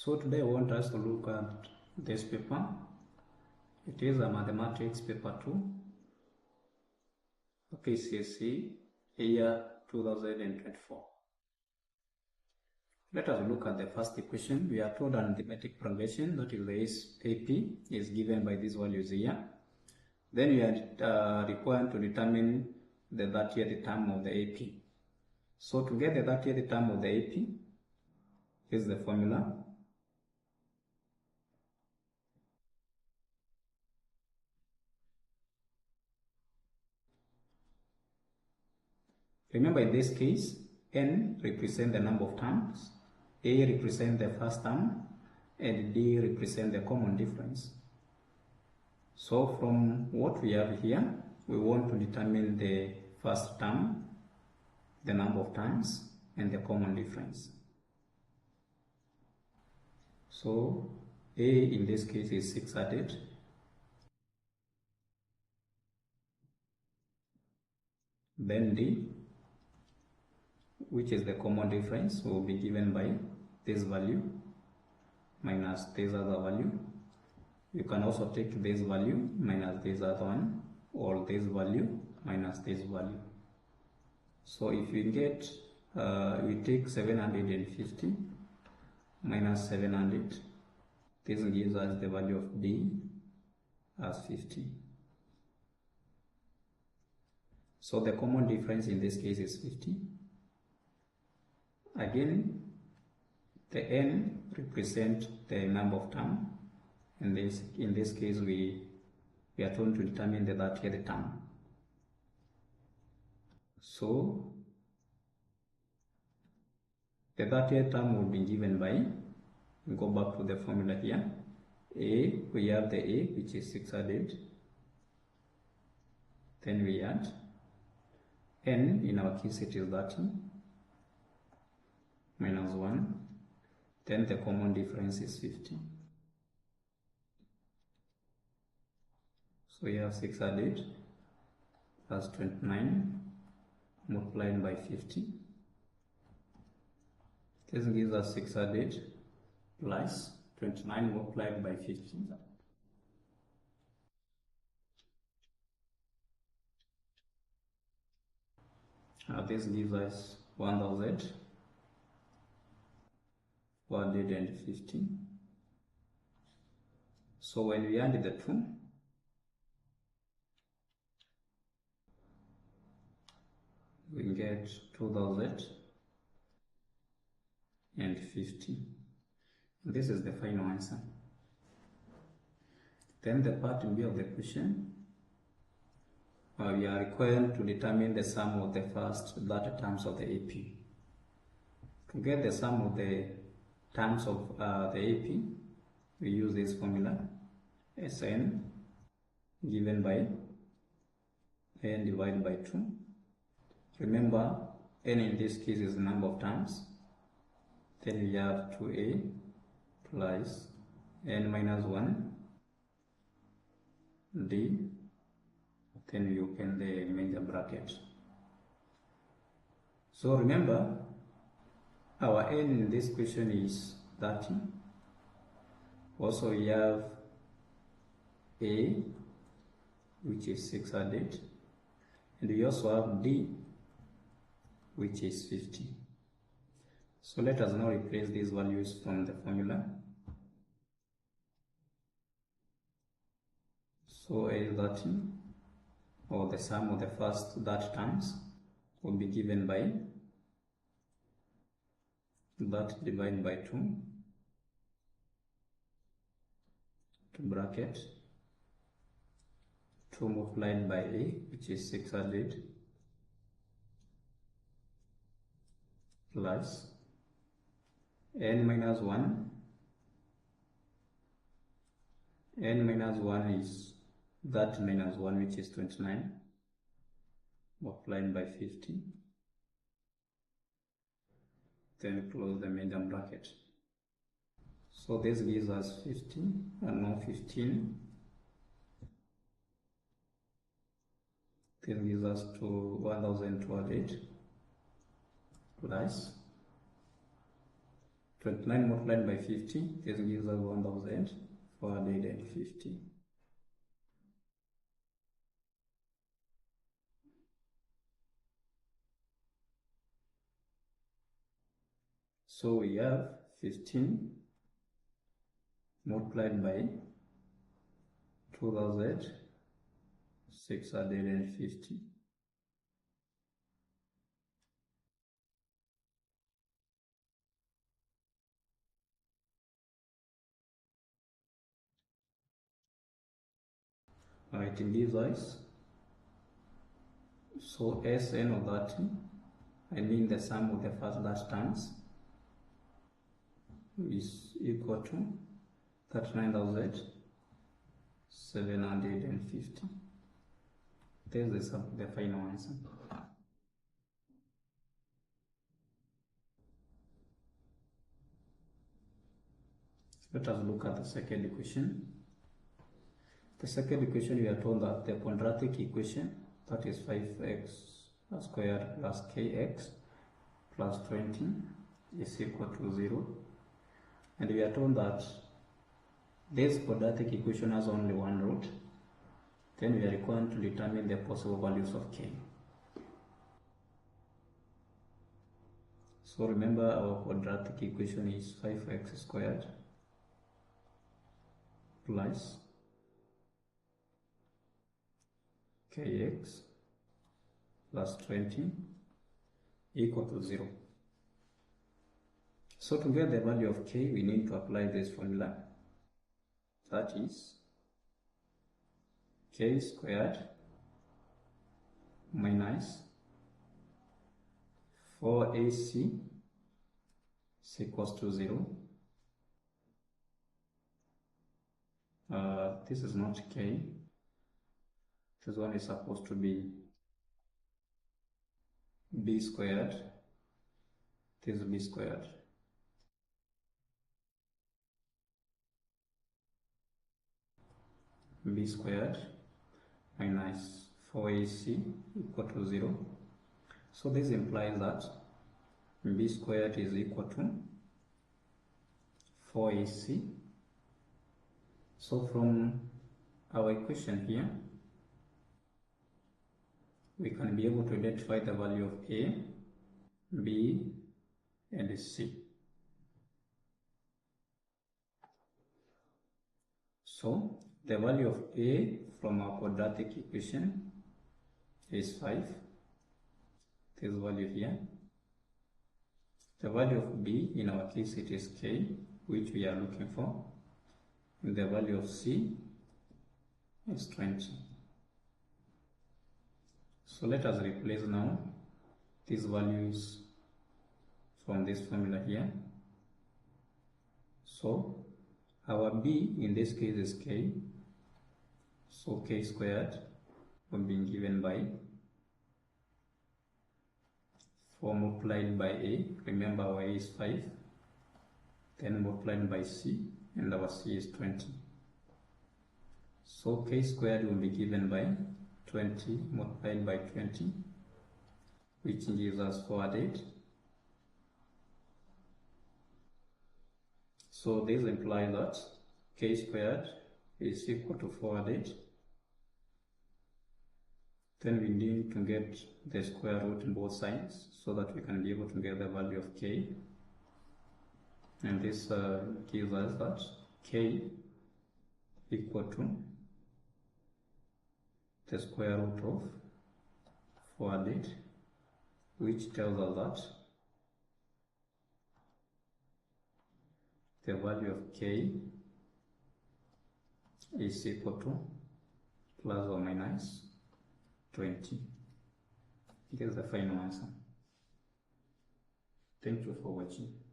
So today I want us to look at this paper. It is a mathematics paper 2, KCSE year 2024. Let us look at the first equation. We are told an arithmetic progression, that is the AP, is given by these values here. Then we are required to determine the 30th term of the AP. So to get the 30th term of the AP, here's the formula. Remember, in this case, N represents the number of terms, A represents the first term, and D represents the common difference. So from what we have here, we want to determine the first term, the number of terms, and the common difference. So A in this case is 600. Then D, which is the common difference, will be given by this value minus this other value. You can also take this value minus this other one, or this value minus this value. So if we get, we take 750 minus 700, this gives us the value of D as 50. So the common difference in this case is 50. Again, the N represents the number of terms. In this case, we are told to determine the 30th term. So the 30th term will be given by, we go back to the formula here. A, we have the A, which is 600. Then we add N, in our case it is 30, minus 1. Then the common difference is 50. So we have 600 plus 29 multiplied by 50. This gives us 600 plus 29 multiplied by 50. This gives us 1,450. So when we add the two, we get 2,050. This is the final answer. Then the part B of the question, we are required to determine the sum of the first 30 terms of the AP. To get the sum of the terms of the AP, we use this formula, Sn given by n divided by 2. Remember, n in this case is the number of terms. Then we have 2a plus n minus 1 d. Then we open the major bracket. So remember, our n in this question is 30. Also we have a, which is 600, and we also have d, which is 50. So let us now replace these values from the formula. So A30, or the sum of the first 30 terms, will be given by that divided by 2 to bracket 2 multiplied by a, which is 600, plus n minus 1. N minus 1 is that minus 1, which is 29, multiplied by 50. Then close the major bracket. So this gives us 50, and now 15. This gives us to 1,200 plus 29 multiplied by 50, this gives us 1450. So we have 15 multiplied by 2650. Alright, in this wise, so Sn of 30, I mean the sum of the first dash terms, is equal to 39,750. This is the final answer. Let us look at the second equation. The second equation, we are told that the quadratic equation, that is 5x squared plus kx plus 20 is equal to 0. And we are told that this quadratic equation has only one root. Then we are required to determine the possible values of k. So remember, our quadratic equation is 5x squared plus kx plus 20 equal to 0. So to get the value of k, we need to apply this formula. That is k squared minus 4ac is equals to 0. This is not k. This one is supposed to be b squared. This is b squared. B squared minus 4ac equal to 0. So this implies that b squared is equal to 4ac. So from our equation here, we can be able to identify the value of a, b, and c. So the value of a from our quadratic equation is 5. This value here. The value of b, in our case it is k, which we are looking for. And the value of c is 20. So let us replace now these values from this formula here. So our b in this case is k. So k squared will be given by 4 multiplied by a. Remember our a is 5. Then multiplied by c, and our c is 20. So k squared will be given by 20 multiplied by 20, which gives us 400. So this implies that k squared is equal to 400. Then we need to get the square root in both sides so that we can be able to get the value of k. And this gives us that k equal to the square root of 400, which tells us that the value of k is equal to plus or minus 20. Here's the final answer. Thank you for watching.